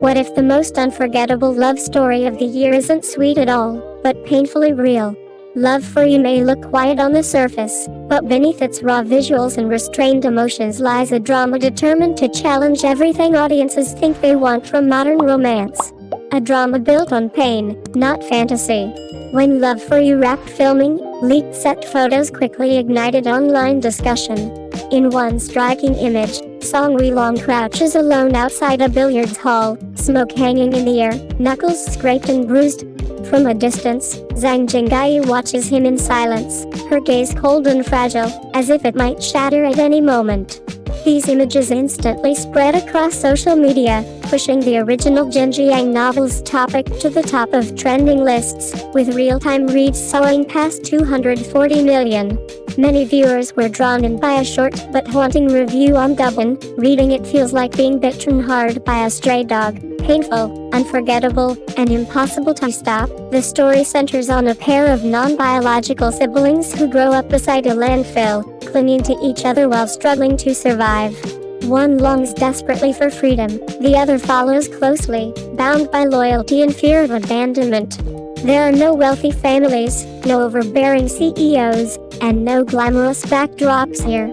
What if the most unforgettable love story of the year isn't sweet at all, but painfully real? Love for You may look quiet on the surface, but beneath its raw visuals and restrained emotions lies a drama determined to challenge everything audiences think they want from modern romance. A drama built on pain, not fantasy. When Love for You wrapped filming, leaked set photos quickly ignited online discussion. In one striking image, Song Weilong crouches alone outside a billiards hall, smoke hanging in the air, knuckles scraped and bruised. From a distance, Zhang Jingyi watches him in silence, her gaze cold and fragile, as if it might shatter at any moment. These images instantly spread across social media, pushing the original Zhang novel's topic to the top of trending lists, with real-time reads soaring past 240 million. Many viewers were drawn in by a short but haunting review on Douban. Reading it feels like being bitten hard by a stray dog. Painful, unforgettable, and impossible to stop. The story centers on a pair of non-biological siblings who grow up beside a landfill, clinging to each other while struggling to survive. One longs desperately for freedom, the other follows closely, bound by loyalty and fear of abandonment. There are no wealthy families, no overbearing CEOs, and no glamorous backdrops here.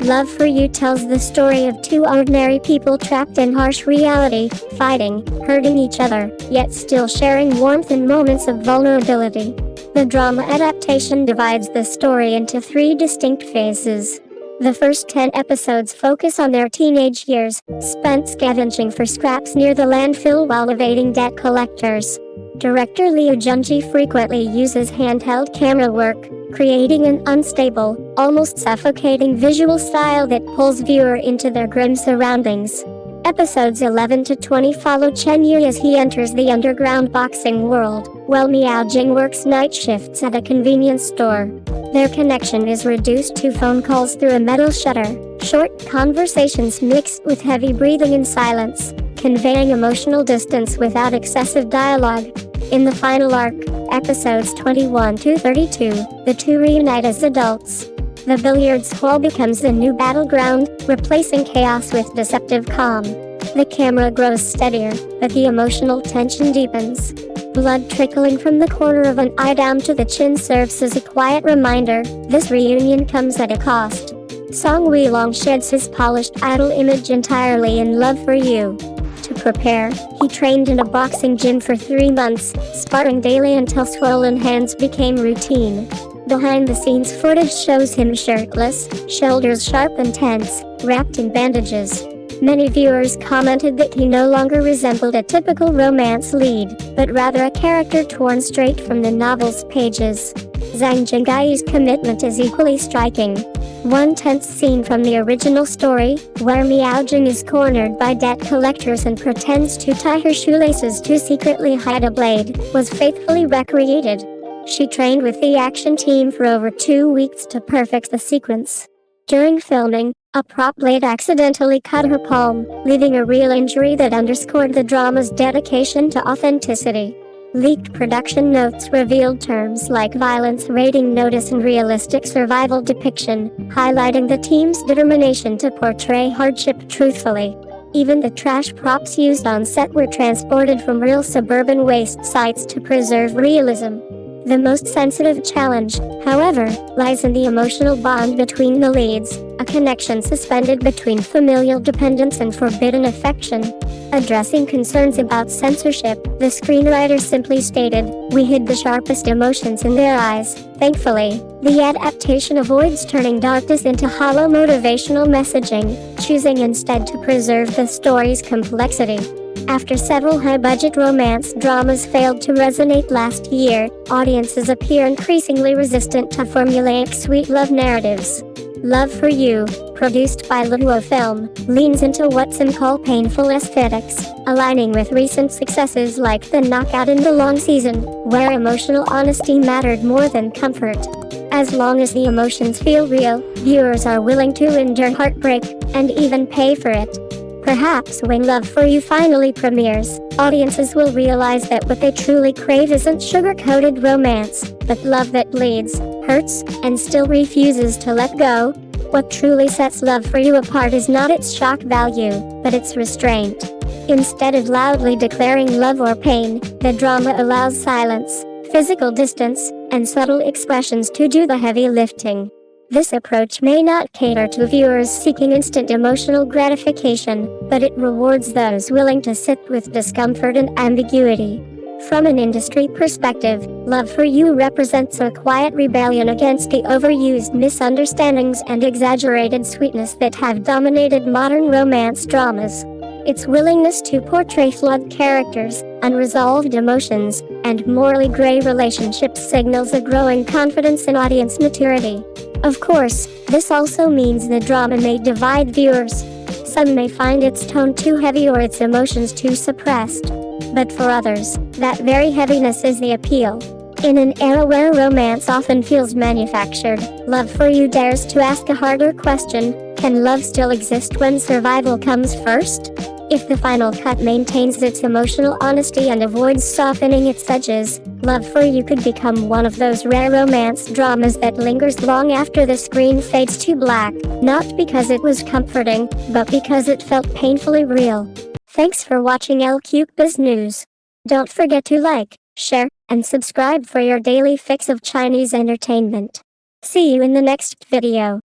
Love for You tells the story of two ordinary people trapped in harsh reality, fighting, hurting each other, yet still sharing warmth in moments of vulnerability. The drama adaptation divides the story into 3 distinct phases. The first 10 episodes focus on their teenage years, spent scavenging for scraps near the landfill while evading debt collectors. Director Zhang Jingyi frequently uses handheld camera work, creating an unstable, almost suffocating visual style that pulls viewer into their grim surroundings. Episodes 11 to 20 follow Chen Yu as he enters the underground boxing world, while Miao Jing works night shifts at a convenience store. Their connection is reduced to phone calls through a metal shutter, short conversations mixed with heavy breathing and silence, conveying emotional distance without excessive dialogue. In the final arc, episodes 21 to 32, the two reunite as adults. The billiards hall becomes the new battleground, replacing chaos with deceptive calm. The camera grows steadier, but the emotional tension deepens. Blood trickling from the corner of an eye down to the chin serves as a quiet reminder, this reunion comes at a cost. Song Weilong sheds his polished idol image entirely in Love for You. To prepare, he trained in a boxing gym for 3 months, sparring daily until swollen hands became routine. Behind-the-scenes footage shows him shirtless, shoulders sharp and tense, wrapped in bandages. Many viewers commented that he no longer resembled a typical romance lead, but rather a character torn straight from the novel's pages. Zhang Jingyi's commitment is equally striking. One tense scene from the original story, where Miao Jing is cornered by debt collectors and pretends to tie her shoelaces to secretly hide a blade, was faithfully recreated. She trained with the action team for over 2 weeks to perfect the sequence. During filming, a prop blade accidentally cut her palm, leaving a real injury that underscored the drama's dedication to authenticity. Leaked production notes revealed terms like violence rating notice and realistic survival depiction, highlighting the team's determination to portray hardship truthfully. Even the trash props used on set were transported from real suburban waste sites to preserve realism. The most sensitive challenge, however, lies in the emotional bond between the leads, a connection suspended between familial dependence and forbidden affection. Addressing concerns about censorship, the screenwriter simply stated, "We hid the sharpest emotions in their eyes." Thankfully, the adaptation avoids turning darkness into hollow motivational messaging, choosing instead to preserve the story's complexity. After several high-budget romance dramas failed to resonate last year, audiences appear increasingly resistant to formulaic sweet love narratives. Love for You, produced by Luo Film, leans into what some call painful aesthetics, aligning with recent successes like The Knockout in the Long Season, where emotional honesty mattered more than comfort. As long as the emotions feel real, viewers are willing to endure heartbreak, and even pay for it. Perhaps when Love for You finally premieres, audiences will realize that what they truly crave isn't sugar-coated romance, but love that bleeds, hurts, and still refuses to let go. What truly sets Love for You apart is not its shock value, but its restraint. Instead of loudly declaring love or pain, the drama allows silence, physical distance, and subtle expressions to do the heavy lifting. This approach may not cater to viewers seeking instant emotional gratification, but it rewards those willing to sit with discomfort and ambiguity. From an industry perspective, Love for You represents a quiet rebellion against the overused misunderstandings and exaggerated sweetness that have dominated modern romance dramas. Its willingness to portray flawed characters, unresolved emotions, and morally gray relationships signals a growing confidence in audience maturity. Of course, this also means the drama may divide viewers. Some may find its tone too heavy or its emotions too suppressed. But for others, that very heaviness is the appeal. In an era where romance often feels manufactured, Love for You dares to ask a harder question: can love still exist when survival comes first? If the final cut maintains its emotional honesty and avoids softening its edges, Love for You could become one of those rare romance dramas that lingers long after the screen fades to black, not because it was comforting, but because it felt painfully real. Thanks for watching Cbiz News. Don't forget to like, share, and subscribe for your daily fix of Chinese entertainment. See you in the next video.